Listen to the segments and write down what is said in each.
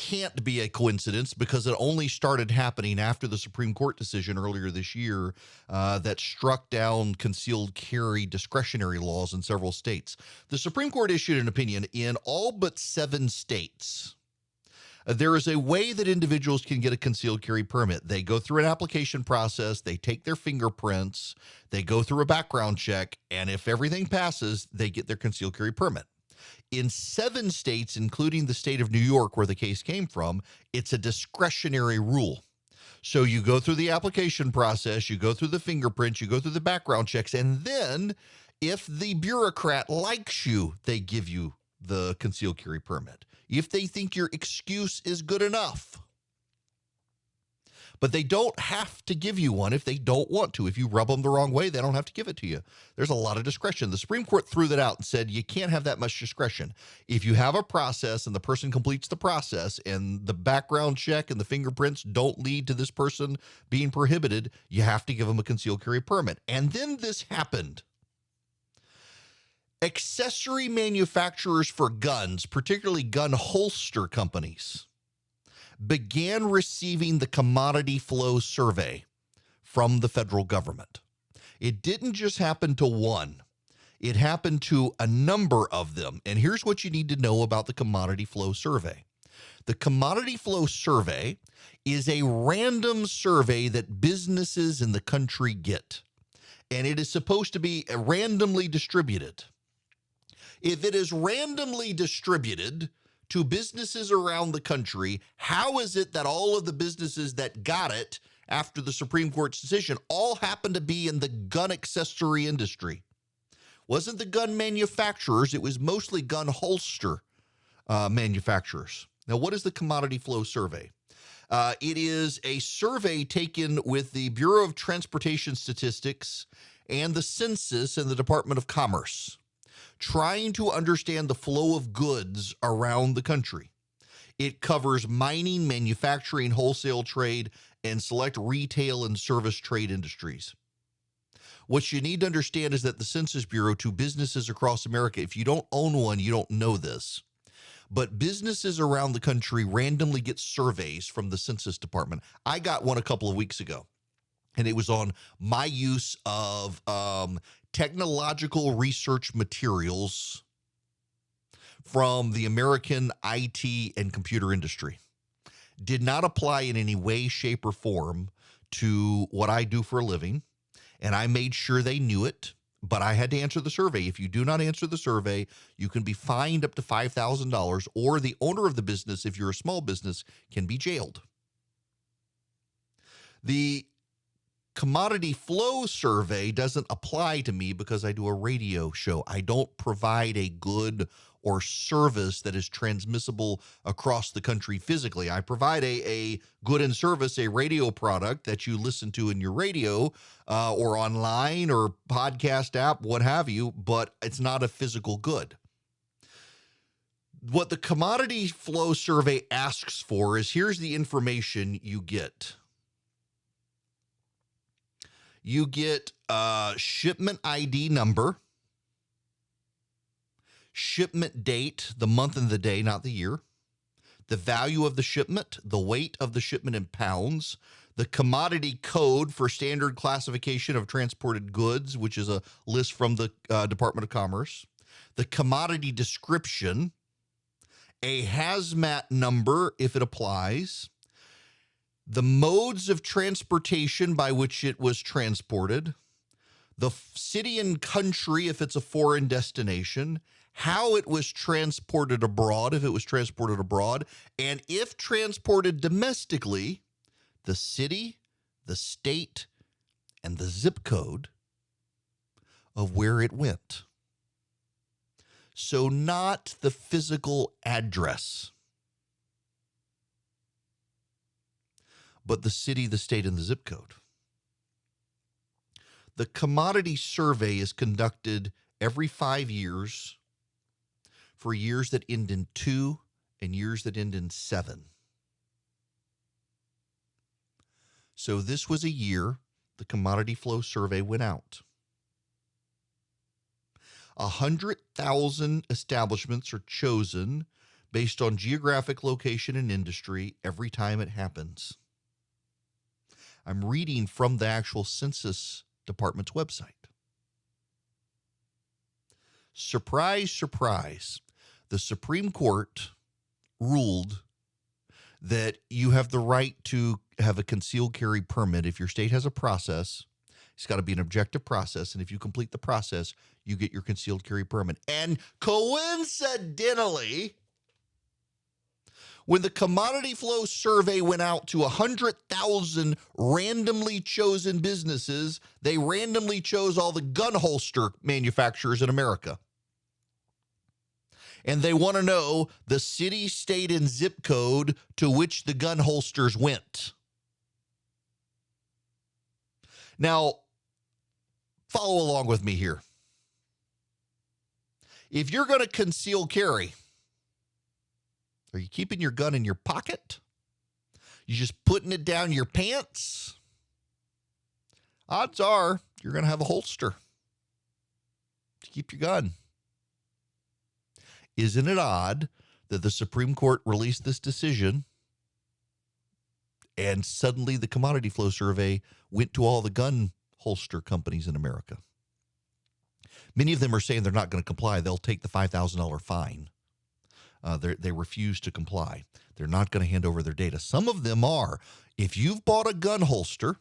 can't be a coincidence because it only started happening after the Supreme Court decision earlier this year that struck down concealed carry discretionary laws in several states. The Supreme Court issued an opinion in all but 7 states. There is a way that individuals can get a concealed carry permit. They go through an application process, they take their fingerprints, they go through a background check, and if everything passes, they get their concealed carry permit. In 7 states, including the state of New York, where the case came from, it's a discretionary rule. So you go through the application process, you go through the fingerprints, you go through the background checks, and then if the bureaucrat likes you, they give you the concealed carry permit. If they think your excuse is good enough. But they don't have to give you one if they don't want to. If you rub them the wrong way, they don't have to give it to you. There's a lot of discretion. The Supreme Court threw that out and said you can't have that much discretion. If you have a process and the person completes the process and the background check and the fingerprints don't lead to this person being prohibited, you have to give them a concealed carry permit. And then this happened. Accessory manufacturers for guns, particularly gun holster companies, began receiving the commodity flow survey from the federal government. It didn't just happen to one. It happened to a number of them. And here's what you need to know about the commodity flow survey. The commodity flow survey is a random survey that businesses in the country get. And it is supposed to be randomly distributed. If it is randomly distributed to businesses around the country, how is it that all of the businesses that got it after the Supreme Court's decision all happen to be in the gun accessory industry? Wasn't the gun manufacturers, it was mostly gun holster manufacturers. Now, what is the commodity flow survey? It is a survey taken with the Bureau of Transportation Statistics and the Census and the Department of Commerce, trying to understand the flow of goods around the country. It covers mining, manufacturing, wholesale trade, and select retail and service trade industries. What you need to understand is that the Census Bureau, to businesses across America, if you don't own one, you don't know this, but businesses around the country randomly get surveys from the Census Department. I got one a couple of weeks ago, and it was on my use of technological research materials from the American IT and computer industry. Did not apply in any way, shape, or form to what I do for a living, and I made sure they knew it, but I had to answer the survey. If you do not answer the survey, you can be fined up to $5,000, or the owner of the business, if you're a small business, can be jailed. The commodity flow survey doesn't apply to me because I do a radio show. I don't provide a good or service that is transmissible across the country physically. I provide a good and service, a radio product that you listen to in your radio or online or podcast app, what have you, but it's not a physical good. What the commodity flow survey asks for is, here's the information you get. You get a shipment ID number, shipment date, the month and the day, not the year, the value of the shipment, the weight of the shipment in pounds, the commodity code for standard classification of transported goods, which is a list from the Department of Commerce, the commodity description, a hazmat number if it applies, the modes of transportation by which it was transported, the city and country if it's a foreign destination, how it was transported abroad if it was transported abroad, and if transported domestically, the city, the state, and the zip code of where it went. So not the physical address, but the city, the state, and the zip code. The commodity survey is conducted every 5 years for years that end in 2 and years that end in 7. So this was a year the commodity flow survey went out. 100,000 establishments are chosen based on geographic location and industry every time it happens. I'm reading from the actual Census Department's website. Surprise, surprise. The Supreme Court ruled that you have the right to have a concealed carry permit if your state has a process. It's got to be an objective process, and if you complete the process, you get your concealed carry permit. And coincidentally, when the commodity flow survey went out to 100,000 randomly chosen businesses, they randomly chose all the gun holster manufacturers in America. And they want to know the city, state, and zip code to which the gun holsters went. Now, follow along with me here. If you're going to conceal carry, are you keeping your gun in your pocket? You just putting it down your pants? Odds are you're going to have a holster to keep your gun. Isn't it odd that the Supreme Court released this decision and suddenly the commodity flow survey went to all the gun holster companies in America? Many of them are saying they're not going to comply. They'll take the $5,000 fine. They refuse to comply. They're not going to hand over their data. Some of them are. If you've bought a gun holster,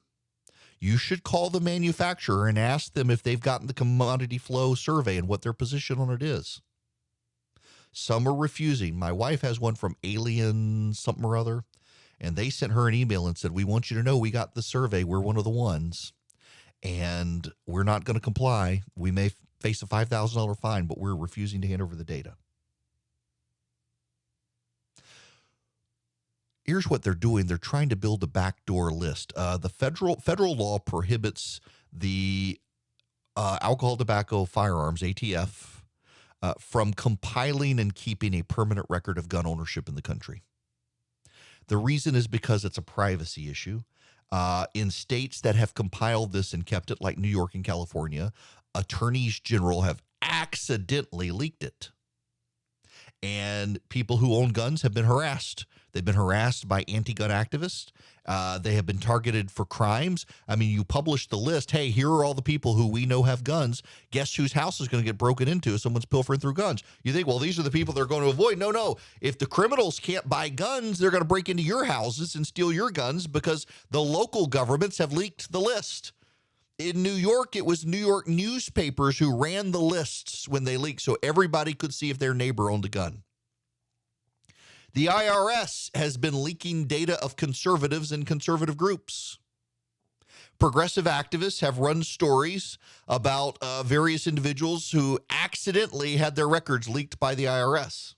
you should call the manufacturer and ask them if they've gotten the commodity flow survey and what their position on it is. Some are refusing. My wife has one from Alien something or other, and they sent her an email and said, we want you to know we got the survey. We're one of the ones, and we're not going to comply. We may face a $5,000 fine, but we're refusing to hand over the data. Here's what they're doing. They're trying to build a backdoor list. The federal law prohibits the alcohol, tobacco, firearms, ATF, from compiling and keeping a permanent record of gun ownership in the country. The reason is because it's a privacy issue. In states that have compiled this and kept it, like New York and California, attorneys general have accidentally leaked it. And people who own guns have been harassed. They've been harassed by anti-gun activists. They have been targeted for crimes. I mean, you publish the list. Hey, here are all the people who we know have guns. Guess whose house is going to get broken into if someone's pilfering through guns? You think, well, these are the people they're going to avoid. No. If the criminals can't buy guns, they're going to break into your houses and steal your guns because the local governments have leaked the list. In New York, it was New York newspapers who ran the lists when they leaked so everybody could see if their neighbor owned a gun. The IRS has been leaking data of conservatives and conservative groups. Progressive activists have run stories about various individuals who accidentally had their records leaked by the IRS.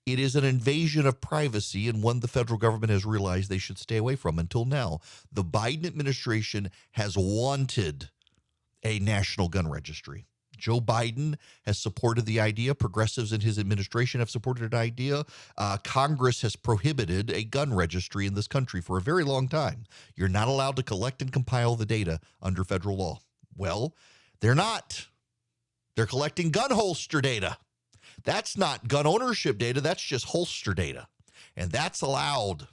It is an invasion of privacy and one the federal government has realized they should stay away from. Until now, the Biden administration has wanted a national gun registry. Joe Biden has supported the idea. Progressives in his administration have supported the idea. Congress has prohibited a gun registry in this country for a very long time. You're not allowed to collect and compile the data under federal law. Well, they're not. They're collecting gun holster data. That's not gun ownership data. That's just holster data. And that's allowed.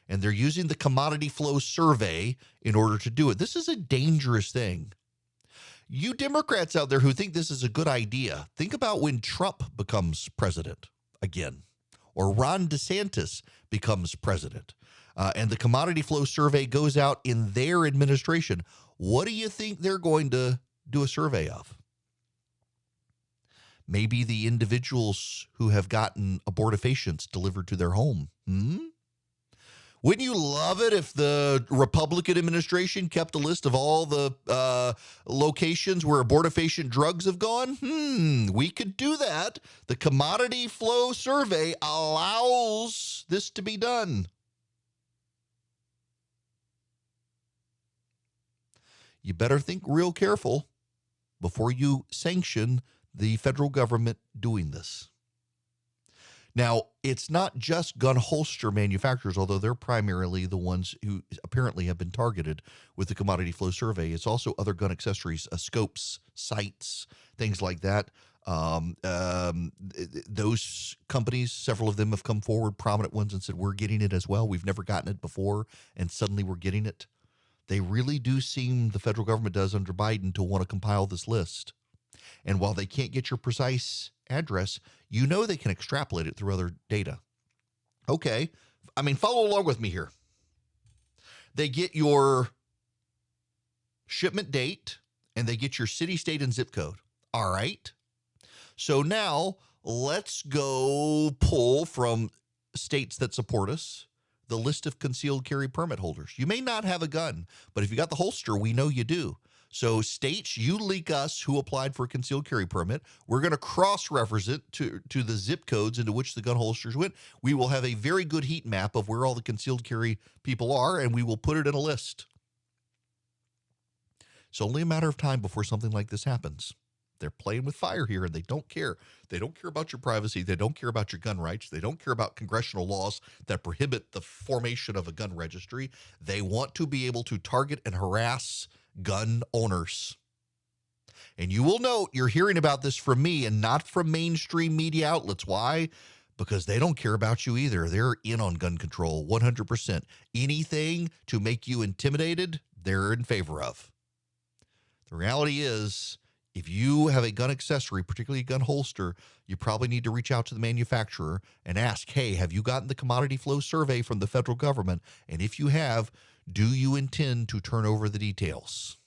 And they're using the commodity flow survey in order to do it. This is a dangerous thing. You Democrats out there who think this is a good idea, think about when Trump becomes president again, or Ron DeSantis becomes president, and the commodity flow survey goes out in their administration. What do you think they're going to do a survey of? Maybe the individuals who have gotten abortifacients delivered to their home. Wouldn't you love it if the Republican administration kept a list of all the locations where abortifacient drugs have gone? We could do that. The commodity flow survey allows this to be done. You better think real careful before you sanction the federal government doing this. Now, it's not just gun holster manufacturers, although they're primarily the ones who apparently have been targeted with the commodity flow survey. It's also other gun accessories, scopes, sights, things like that. Those companies, several of them have come forward, prominent ones, and said, we're getting it as well. We've never gotten it before, and suddenly we're getting it. They really do seem, the federal government does under Biden, to want to compile this list. And while they can't get your precise address, you know they can extrapolate it through other data. Okay. I mean, follow along with me here. They get your shipment date, and they get your city, state, and zip code. All right. So now let's go pull from states that support us the list of concealed carry permit holders. You may not have a gun, but if you got the holster, we know you do. So states, you leak us who applied for a concealed carry permit. We're going to cross-reference it to the zip codes into which the gun holsters went. We will have a very good heat map of where all the concealed carry people are, and we will put it in a list. It's only a matter of time before something like this happens. They're playing with fire here, and they don't care. They don't care about your privacy. They don't care about your gun rights. They don't care about congressional laws that prohibit the formation of a gun registry. They want to be able to target and harass gun owners. And you will note you're hearing about this from me and not from mainstream media outlets. Why? Because they don't care about you either. They're in on gun control 100%. Anything to make you intimidated, they're in favor of. The reality is, if you have a gun accessory, particularly a gun holster, you probably need to reach out to the manufacturer and ask, hey, have you gotten the commodity flow survey from the federal government? And if you have, do you intend to turn over the details?